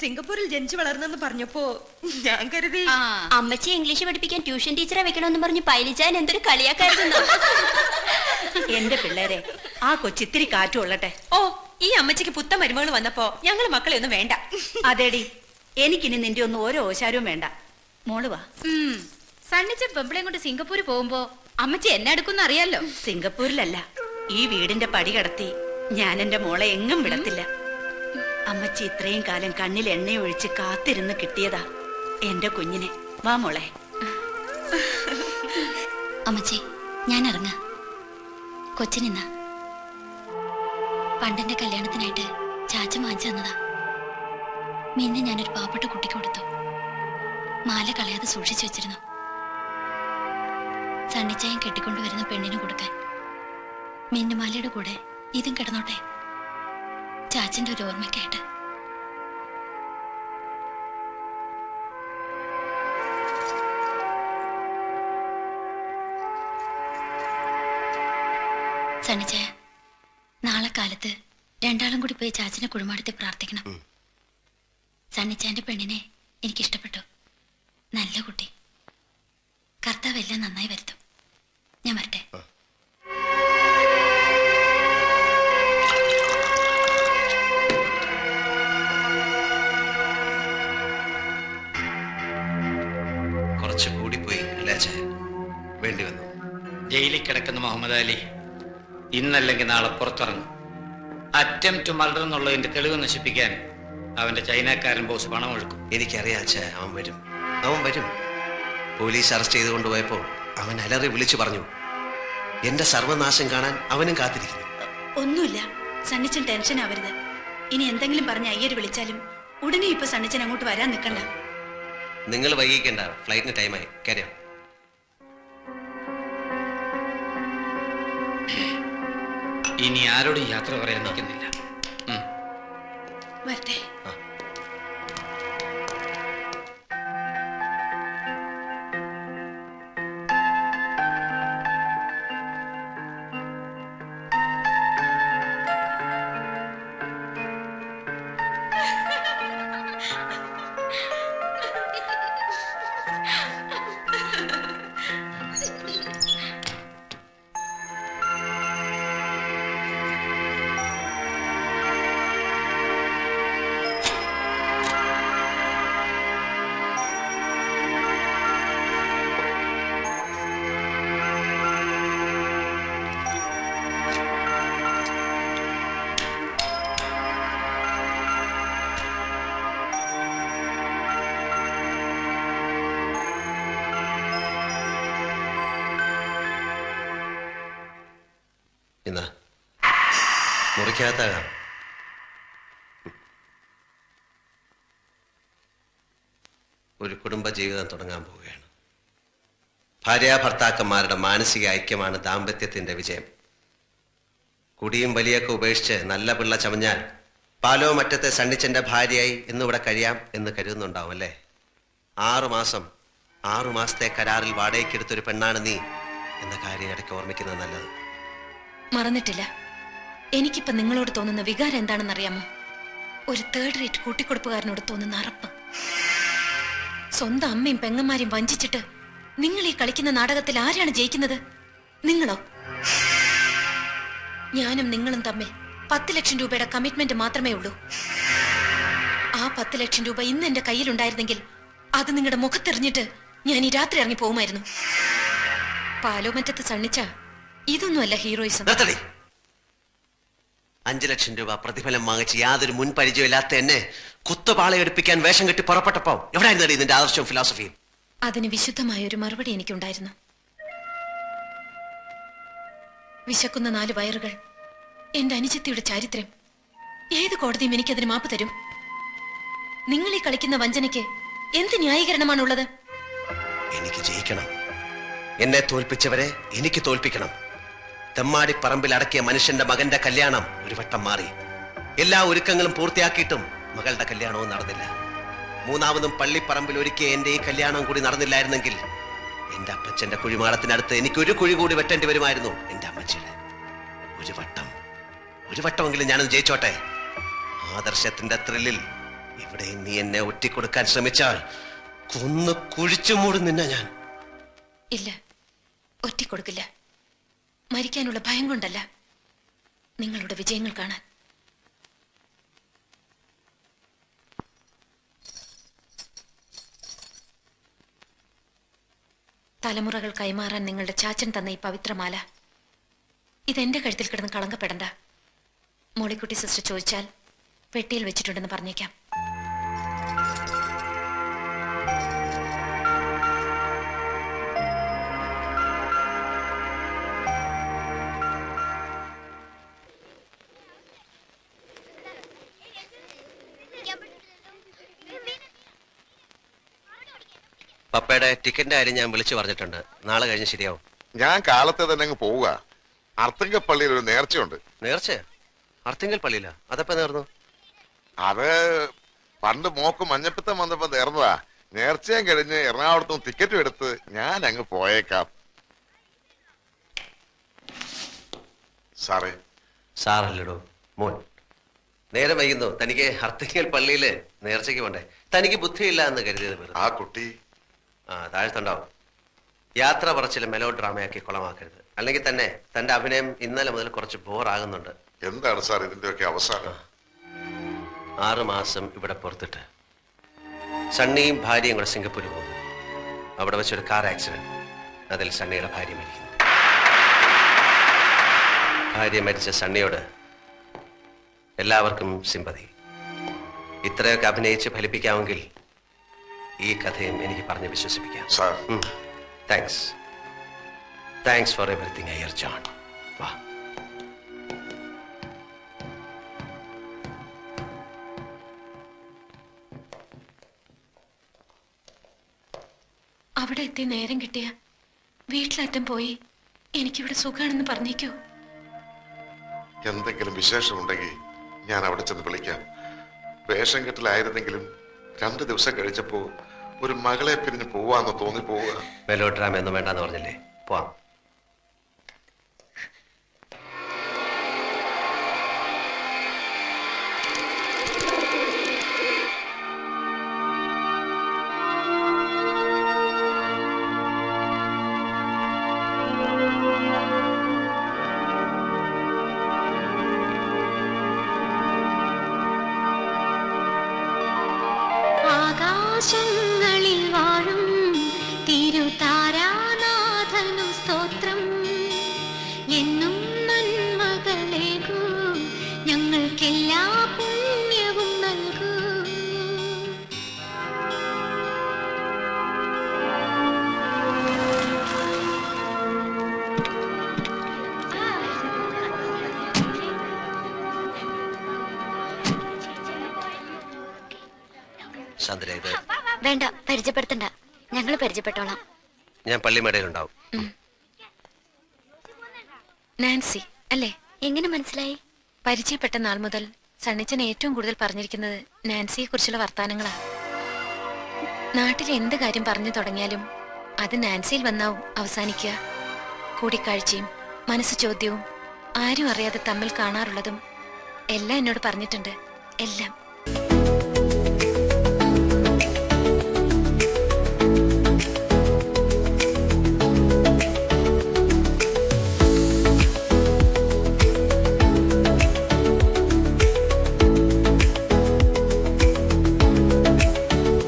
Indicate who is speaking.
Speaker 1: സിംഗപ്പൂരിൽ ജനിച്ചു വളർന്നെന്ന് പറഞ്ഞപ്പോ ഞാൻ കരുതി
Speaker 2: അമ്മച്ചി ഇംഗ്ലീഷ് പഠിപ്പിക്കാൻ ട്യൂഷൻ ടീച്ചറെ വെക്കണമെന്ന് പറഞ്ഞ് പൈലിച്ചാൻ എന്തൊരു കളിയാക്കായിരുന്നു.
Speaker 3: എന്റെ പിള്ളേരെ ആ കൊച്ചിത്തിരി കാറ്റു കൊള്ളട്ടെ.
Speaker 1: ഓ, ഈ അമ്മച്ചിക്ക് പുത്ത മരുമകൾ വന്നപ്പോ ഞങ്ങള് മക്കളെ ഒന്നും വേണ്ട.
Speaker 3: അതേടി, എനിക്കിനി നിന്റെ ഒന്നും ഓരോ ഓശാരവും വേണ്ട. മോള് വാ.
Speaker 2: സണ്ണിച്ച പെമ്പിളയും കൊണ്ട് സിംഗപ്പൂര് പോകുമ്പോ അമ്മച്ചി എന്നെ എടുക്കുന്ന അറിയാലോ.
Speaker 3: സിംഗപ്പൂരിലല്ല, ഈ വീടിന്റെ പടി കടത്തി ഞാൻ എന്റെ മോളെ എങ്ങും വിടത്തില്ല. അമ്മച്ചി ഇത്രയും കാലം കണ്ണിൽ എണ്ണയൊഴിച്ച് കാത്തിരുന്ന് കിട്ടിയതാ എന്റെ കുഞ്ഞിനെ. വാ മോളെ.
Speaker 2: അമ്മച്ചി, ഞാൻ ഇറങ്ങ. കൊച്ചിനിന്ന പണ്ടെന്റെ കല്യാണത്തിനായിട്ട് ചാച്ചൻ വാങ്ങിച്ചു തന്നതാ. മിന്നെ ഞാനൊരു പാവപ്പെട്ട കുട്ടിക്ക് കൊടുത്തു. മാല കളയാതെ സൂക്ഷിച്ചു വെച്ചിരുന്നു. സണ്ണിച്ചായം കെട്ടിക്കൊണ്ടുവരുന്ന പെണ്ണിന് കൊടുക്കാൻ. മിന്നുമാലയുടെ കൂടെ ഇതും കിടന്നോട്ടെ, ചാച്ചന്റെ ഒരു ഓർമ്മയ്ക്കായിട്ട്. സണ്ണിച്ചായ, നാളെ കാലത്ത് രണ്ടാളും കൂടി പോയി ചാച്ചനെ കുഴിമാടത്തിൽ പ്രാർത്ഥിക്കണം. സണ്ണിച്ചായന്റെ പെണ്ണിനെ എനിക്കിഷ്ടപ്പെട്ടു. നല്ല കുട്ടി. കർത്താവ് എല്ലാം നന്നായി വരുത്തും. ഞാൻ വരട്ടെ.
Speaker 4: കുറച്ച് കൂടിപ്പോയി അല്ലേ അച്ഛൻ? വേണ്ടി വന്നു.
Speaker 5: ജയിലിൽ കിടക്കുന്ന മുഹമ്മദ് അലി ഇന്നല്ലെങ്കിൽ നാളെ പുറത്തിറങ്ങും. അറ്റംപ്റ്റ് മർഡർ എന്നുള്ളതിന്റെ തെളിവ് നശിപ്പിക്കാൻ അവന്റെ ചൈനക്കാരൻ ബോസ് പണം ഒഴുക്കും.
Speaker 4: എനിക്കറിയാം അച്ഛൻ, അവൻ വരും. പോലീസ് അറസ്റ്റ് ചെയ്ത് കൊണ്ടുപോയപ്പോ അവൻ അലറി വിളിച്ചു പറഞ്ഞു, എന്റെ സർവനാശം കാണാൻ അവനും കാത്തിരിക്കുന്നു.
Speaker 3: ഒന്നുമില്ല, സണ്ണിച്ചൻ ടെൻഷൻ ആവരുത്. ഇനി എന്തെങ്കിലും പറഞ്ഞ് അയ്യര് വിളിച്ചാലും ഉടനെ ഇപ്പൊ സണ്ണിച്ചൻ അങ്ങോട്ട് വരാൻ നിൽക്കണ്ട.
Speaker 4: നിങ്ങൾ വൈകിക്കണ്ട, ഫ്ലൈറ്റിന് ടൈമായി. കാര്യം
Speaker 5: ഇനി ആരോടും യാത്ര പറയാൻ നിൽക്കുന്നില്ല.
Speaker 3: വരട്ടെ.
Speaker 4: എന്നാ മുറിക്കകത്താകാം. ഒരു കുടുംബ ജീവിതം തുടങ്ങാൻ പോവുകയാണ്. ഭാര്യാഭർത്താക്കന്മാരുടെ മാനസിക ഐക്യമാണ് ദാമ്പത്യത്തിന്റെ വിജയം. കുടിയും വലിയൊക്കെ ഉപേക്ഷിച്ച് നല്ല പിള്ള ചമഞ്ഞാൽ പാലോ മറ്റത്തെ സണ്ണിച്ചന്റെ ഭാര്യയായി എന്നിവിടെ കഴിയാം എന്ന് കരുതുന്നുണ്ടാവും അല്ലേ? 6 മാസത്തെ കരാറിൽ വാടകയ്ക്കെടുത്തൊരു പെണ്ണാണ് നീ എന്ന കാര്യം ഇടയ്ക്ക് ഓർമ്മിക്കുന്നത് നല്ലത്.
Speaker 1: മറന്നിട്ടില്ല. എനിക്കിപ്പോ നിങ്ങളോട് തോന്നുന്ന വികാരം എന്താണെന്നറിയാമോ? ഒരു തേർഡ് റേറ്റ് കൂട്ടിക്കൊടുപ്പുകാരനോട് തോന്നുന്ന അറപ്പ്. സ്വന്തം അമ്മയും പെങ്ങന്മാരെയും വഞ്ചിച്ചിട്ട് നിങ്ങൾ ഈ കളിക്കുന്ന നാടകത്തിൽ ആരാണ് ജയിക്കുന്നത്? നിങ്ങളോ? ഞാനും നിങ്ങളും തമ്മിൽ 10 ലക്ഷം രൂപയുടെ കമ്മിറ്റ്മെന്റ് മാത്രമേ ഉള്ളൂ. ആ 10 ലക്ഷം രൂപ ഇന്ന് എന്റെ കയ്യിലുണ്ടായിരുന്നെങ്കിൽ അത് നിങ്ങളുടെ മുഖത്തെറിഞ്ഞിട്ട് ഞാൻ ഈ രാത്രി ഇറങ്ങി പോകുമായിരുന്നു. പാലോമറ്റത്ത് സണ്ണിച്ച ഇതൊന്നുമല്ല ഹീറോയിസം.
Speaker 4: 5 ലക്ഷം രൂപ പ്രതിഫലം വാങ്ങിച്ച് യാതൊരു മുൻ പരിചയമില്ലാത്ത എന്നെ കുത്തുപാളയെടുപ്പിക്കാൻ വേഷം കെട്ടി പുറപ്പെട്ടപ്പോ എവിടെയായിരുന്നു ഇതിന്റെ ആദർശവും ഫിലോസഫിയും?
Speaker 1: അതിന് വിശുദ്ധമായ ഒരു മറുപടി എനിക്കുണ്ടായിരുന്നു. വിശക്കുന്ന 4 വയറുകൾ, എന്റെ അനുജത്തിയുടെ ചാരിത്രം. ഏത് കോടതിയും എനിക്കതിന് മാപ്പ് തരും. നിങ്ങൾ ഈ കളിക്കുന്ന വഞ്ചനയ്ക്ക് എന്ത് ന്യായീകരണമാണുള്ളത്?
Speaker 4: എനിക്ക് ജയിക്കണം. എന്നെ തോൽപ്പിച്ചവരെ എനിക്ക് തോൽപ്പിക്കണം. തെമ്മാടി പറമ്പിൽ അടക്കിയ മനുഷ്യന്റെ മകന്റെ കല്യാണം ഒരു വട്ടം മാറി. എല്ലാ ഒരുക്കങ്ങളും പൂർത്തിയാക്കിയിട്ടും മകളുടെ കല്യാണവും നടന്നില്ല. 3ാമതും പള്ളിപ്പറമ്പിൽ ഒരുക്കിയ എന്റെ ഈ കല്യാണം കൂടി നടന്നില്ലായിരുന്നെങ്കിൽ എന്റെ അപ്പച്ചന്റെ കുഴിമാടത്തിനടുത്ത് എനിക്കൊരു കുഴി കൂടി വെട്ടേണ്ടി വരുമായിരുന്നു. എന്റെ അമ്മച്ചിയുടെ ഒരു വട്ടമെങ്കിലും ഞാനത് ജയിച്ചോട്ടെ. ആദർശത്തിന്റെ ത്രില്ലിൽ ഇവിടെ നീ എന്നെ ഒറ്റിക്കൊടുക്കാൻ ശ്രമിച്ചാൽ കൊന്ന് കുഴിച്ചു മൂടും നിന്നെ ഞാൻ.
Speaker 1: ഇല്ല, ഒറ്റിക്കൊടുക്കില്ല. മരിക്കാനുള്ള ഭയം കൊണ്ടല്ല, നിങ്ങളുടെ വിജയങ്ങൾ കാണാൻ. തലമുറകൾ കൈമാറാൻ നിങ്ങളുടെ ചാച്ചൻ തന്ന ഈ പവിത്രമാല ഇതെന്റെ കഴുത്തിൽ കിടന്ന് കളങ്കപ്പെടണ്ട. മോളിക്കുട്ടി സിസ്റ്റർ ചോദിച്ചാൽ പെട്ടിയിൽ വെച്ചിട്ടുണ്ടെന്ന് പറഞ്ഞേക്കാം.
Speaker 4: പപ്പയുടെ ടിക്കറ്റിന്റെ കാര്യം ഞാൻ വിളിച്ചു പറഞ്ഞിട്ടുണ്ട്. നാളെ കഴിഞ്ഞ് ശരിയാവും.
Speaker 6: ഞാൻ കാലത്തെ തന്നെ അങ്ങ് പോവുക. അർത്തിങ്കൽ പള്ളിയിൽ ഒരു നേർച്ചയുണ്ട്.
Speaker 4: നേർച്ച? അർത്തിങ്കൽ പള്ളിയില? അതപ്പോ നേർന്നു?
Speaker 6: അത് പണ്ട് മോക്ക് മഞ്ഞപ്പിത്തം വന്നപ്പോ നേർന്നതാ. നേർച്ചയും കഴിഞ്ഞ് എറണാകുളത്തും ടിക്കറ്റും എടുത്ത് ഞാൻ അങ്ങ് പോയേക്കാം. സാറേ.
Speaker 4: സാറല്ലടോ മോൻ. നേരെ വൈകുന്നു. തനിക്ക് അർത്തിങ്കൽ പള്ളിയില് നേർച്ചയ്ക്ക് പോണ്ടേ? തനിക്ക് ബുദ്ധിയില്ല എന്ന് കരുതിയത്.
Speaker 6: ആ കുട്ടി
Speaker 4: താഴ്ത്തുണ്ടാവും. യാത്ര പറച്ചില് മെലോ ഡ്രാമയാക്കി കുളമാക്കരുത്. അല്ലെങ്കിൽ തന്നെ തന്റെ അഭിനയം ഇന്നലെ മുതൽ കുറച്ച് ബോറാകുന്നുണ്ട്.
Speaker 6: എന്താണ് സാർ ഇതിന്റെയൊക്കെ അവസാനം?
Speaker 4: 6 മാസം ഇവിടെ പുറത്തിട്ട് സണ്ണിയും ഭാര്യയും കൂടെ സിംഗപ്പൂര് പോകുന്നു. അവിടെ വെച്ചൊരു കാർ ആക്സിഡന്റ്. അതിൽ സണ്ണിയുടെ ഭാര്യ മരിക്കുന്നു. ഭാര്യ മരിച്ച സണ്ണിയോട് എല്ലാവർക്കും സിമ്പതി. ഇത്രയൊക്കെ അഭിനയിച്ച് ഫലിപ്പിക്കാമെങ്കിൽ ഈ കഥയും എനിക്ക് പറഞ്ഞ് വിശ്വസിപ്പിക്കാം.
Speaker 6: Sir,
Speaker 4: thanks for everything Iyer John. വാ.
Speaker 1: അവിടെ എത്തി നേരം കിട്ടിയ വീട്ടിലറ്റം പോയി എനിക്കിവിടെ സുഖാണെന്ന് പറഞ്ഞേക്കോ.
Speaker 6: എന്തെങ്കിലും വിശേഷമുണ്ടെങ്കിൽ ഞാൻ അവിടെ ചെന്ന് വിളിക്കാം. വേഷം കെട്ടിലായിരുന്നെങ്കിലും 2 ദിവസം കഴിച്ചപ്പോ ഒരു മകളെ പിരിഞ്ഞ് പോവാന്ന് തോന്നിപ്പോവുക.
Speaker 4: മെലോ ഡ്രാമ ഒന്നും വേണ്ടെന്ന് പറഞ്ഞില്ലേ? പോവാം.
Speaker 2: ആകാശങ്ങളിൽ വാഴും തിരുതാരാനാഥനു സ്തോത്രം. എന്നും നന്മകളേകൂ, ഞങ്ങൾക്കെല്ലാ പുണ്യവും നൽകൂ. വേണ്ട, പരിചയപ്പെടുത്തണ്ട. ഞങ്ങൾ പരിചയപ്പെട്ടോളാം.
Speaker 4: ഞാൻ പള്ളിമേടയിലുണ്ടാവും.
Speaker 1: നാൻസി അല്ലേ?
Speaker 2: എങ്ങനെ മനസ്സിലായി?
Speaker 1: പരിചയപ്പെട്ട നാൾ മുതൽ സണ്ണിച്ചൻ ഏറ്റവും കൂടുതൽ പറഞ്ഞിരിക്കുന്നത് നാൻസിയെ കുറിച്ചുള്ള വർത്താനങ്ങളാ. നാട്ടിലെ എന്ത് കാര്യം പറഞ്ഞു തുടങ്ങിയാലും അത് നാൻസിയിൽ വന്നാവും അവസാനിക്കുക. കൂടിക്കാഴ്ചയും മനസ്സ് ചോദ്യവും ആരും അറിയാതെ തമ്മിൽ കാണാറുള്ളതും എല്ലാം എന്നോട് പറഞ്ഞിട്ടുണ്ട്. എല്ലാം.